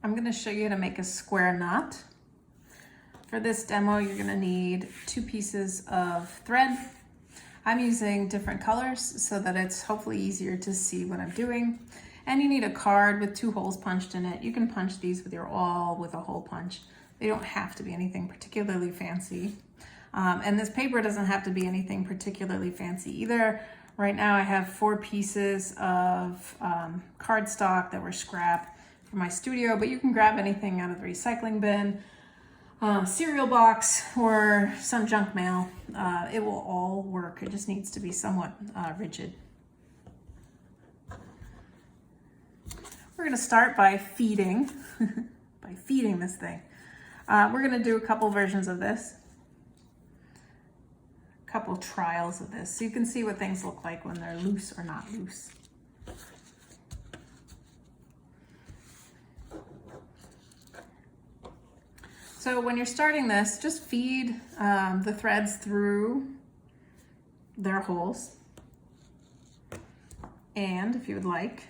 I'm going to show you how to make a square knot. For this demo, you're going to need 2 pieces of thread. I'm using different colors so that it's hopefully easier to see what I'm doing. And you need a card with 2 holes punched in it. You can punch these with your awl with a hole punch. They don't have to be anything particularly fancy. And this paper doesn't have to be anything particularly fancy either. Right now I have 4 pieces of cardstock that were scrap from my studio, but you can grab anything out of the recycling bin, cereal box, or some junk mail. It will all work. It just needs to be somewhat rigid. We're going to start by feeding, this thing. We're going to do a couple versions of this, a couple trials of this, so you can see what things look like when they're loose or not loose. So when you're starting this, just feed the threads through their holes. And if you would like,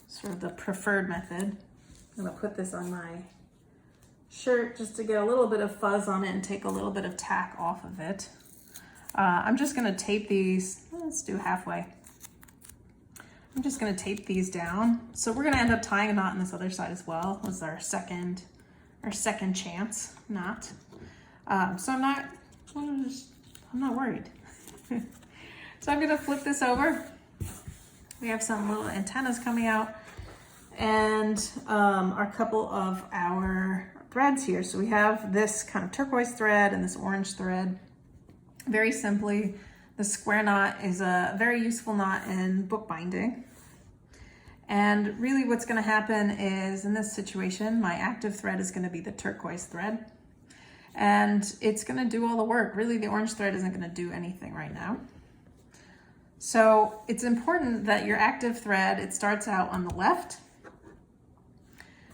sort of the preferred method, I'm gonna put this on my shirt just to get a little bit of fuzz on it and take a little bit of tack off of it. I'm just gonna tape these, let's do halfway. I'm just gonna tape these down. So we're gonna end up tying a knot on this other side as well. This is our second chance knot. So I'm not worried. So I'm gonna flip this over. We have some little antennas coming out and a couple of our threads here. So we have this kind of turquoise thread and this orange thread. Very simply, the square knot is a very useful knot in bookbinding. And really what's going to happen is, in this situation, my active thread is going to be the turquoise thread. And it's going to do all the work. Really, the orange thread isn't going to do anything right now. So it's important that your active thread, it starts out on the left.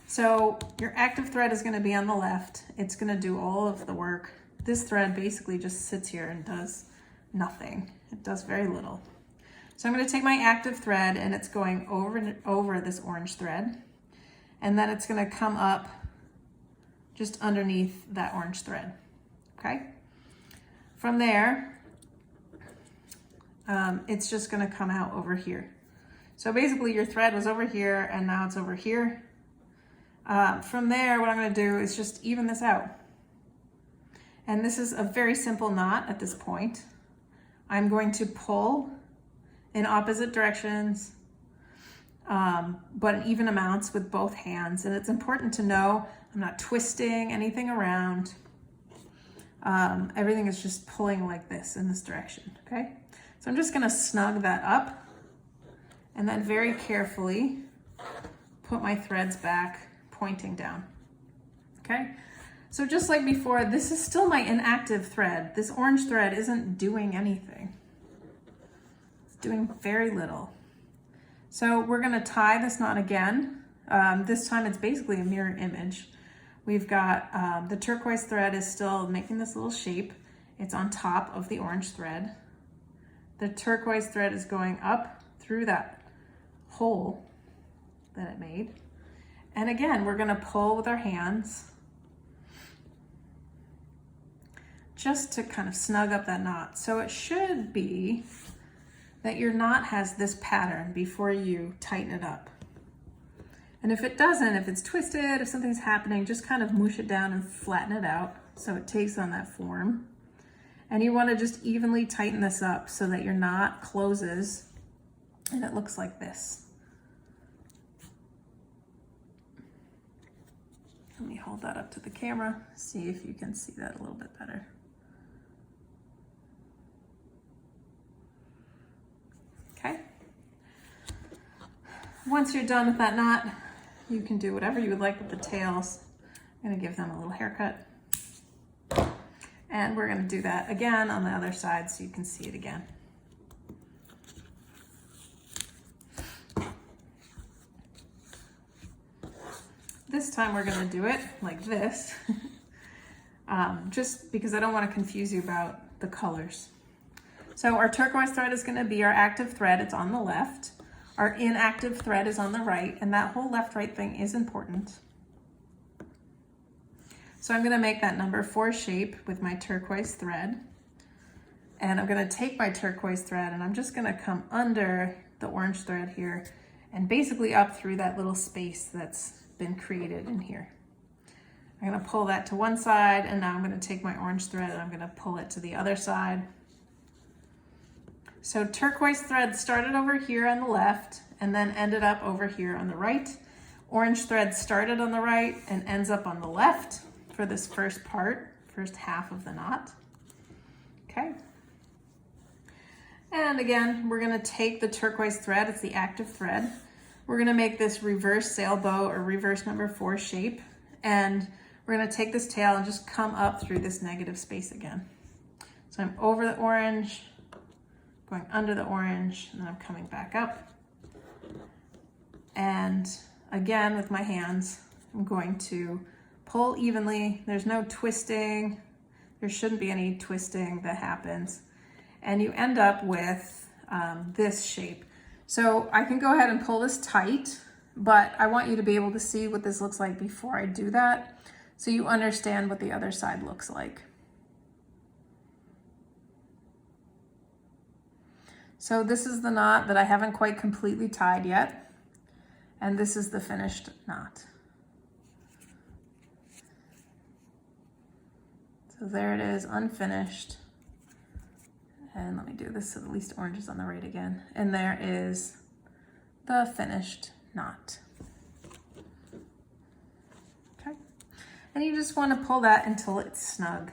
So your active thread is going to be on the left. It's going to do all of the work. This thread basically just sits here and does nothing. It does very little. So I'm going to take my active thread and it's going over this orange thread, and then it's going to come up just underneath that orange thread. Okay. From there, it's just going to come out over here. So basically your thread was over here and now it's over here. From there, what I'm going to do is just even this out. And this is a very simple knot at this point. I'm going to pull in opposite directions, but in even amounts with both hands. And it's important to know I'm not twisting anything around. Everything is just pulling like this in this direction, okay? So I'm just gonna snug that up and then very carefully put my threads back, pointing down, okay? So just like before, this is still my inactive thread. This orange thread isn't doing anything. It's doing very little. So we're gonna tie this knot again. This time it's basically a mirror image. We've got the turquoise thread is still making this little shape. It's on top of the orange thread. The turquoise thread is going up through that hole that it made. And again, we're gonna pull with our hands just to kind of snug up that knot. So it should be that your knot has this pattern before you tighten it up. And if it doesn't, if it's twisted, if something's happening, just kind of mush it down and flatten it out so it takes on that form. And you want to just evenly tighten this up so that your knot closes and it looks like this. Let me hold that up to the camera, see if you can see that a little bit better. Okay. Once you're done with that knot, you can do whatever you would like with the tails. I'm going to give them a little haircut. And we're going to do that again on the other side so you can see it again. This time we're going to do it like this, just because I don't want to confuse you about the colors. So our turquoise thread is going to be our active thread. It's on the left. Our inactive thread is on the right, and that whole left-right thing is important. So I'm going to make that number 4 shape with my turquoise thread. And I'm going to take my turquoise thread and I'm just going to come under the orange thread here and basically up through that little space that's been created in here. I'm going to pull that to one side, and now I'm going to take my orange thread and I'm going to pull it to the other side. So turquoise thread started over here on the left and then ended up over here on the right. Orange thread started on the right and ends up on the left for this first part, first half of the knot. Okay. And again, we're going to take the turquoise thread, it's the active thread. We're going to make this reverse sailbow or reverse number 4 shape, and we're going to take this tail and just come up through this negative space again. So I'm over the orange, going under the orange, and then I'm coming back up. And again, with my hands, I'm going to pull evenly. There's no twisting. There shouldn't be any twisting that happens. And you end up with this shape. So I can go ahead and pull this tight, but I want you to be able to see what this looks like before I do that, so you understand what the other side looks like. So this is the knot that I haven't quite completely tied yet, and this is the finished knot. So there it is, unfinished. And let me do this so at least orange is on the right again. And there is the finished knot. Okay. And you just want to pull that until it's snug.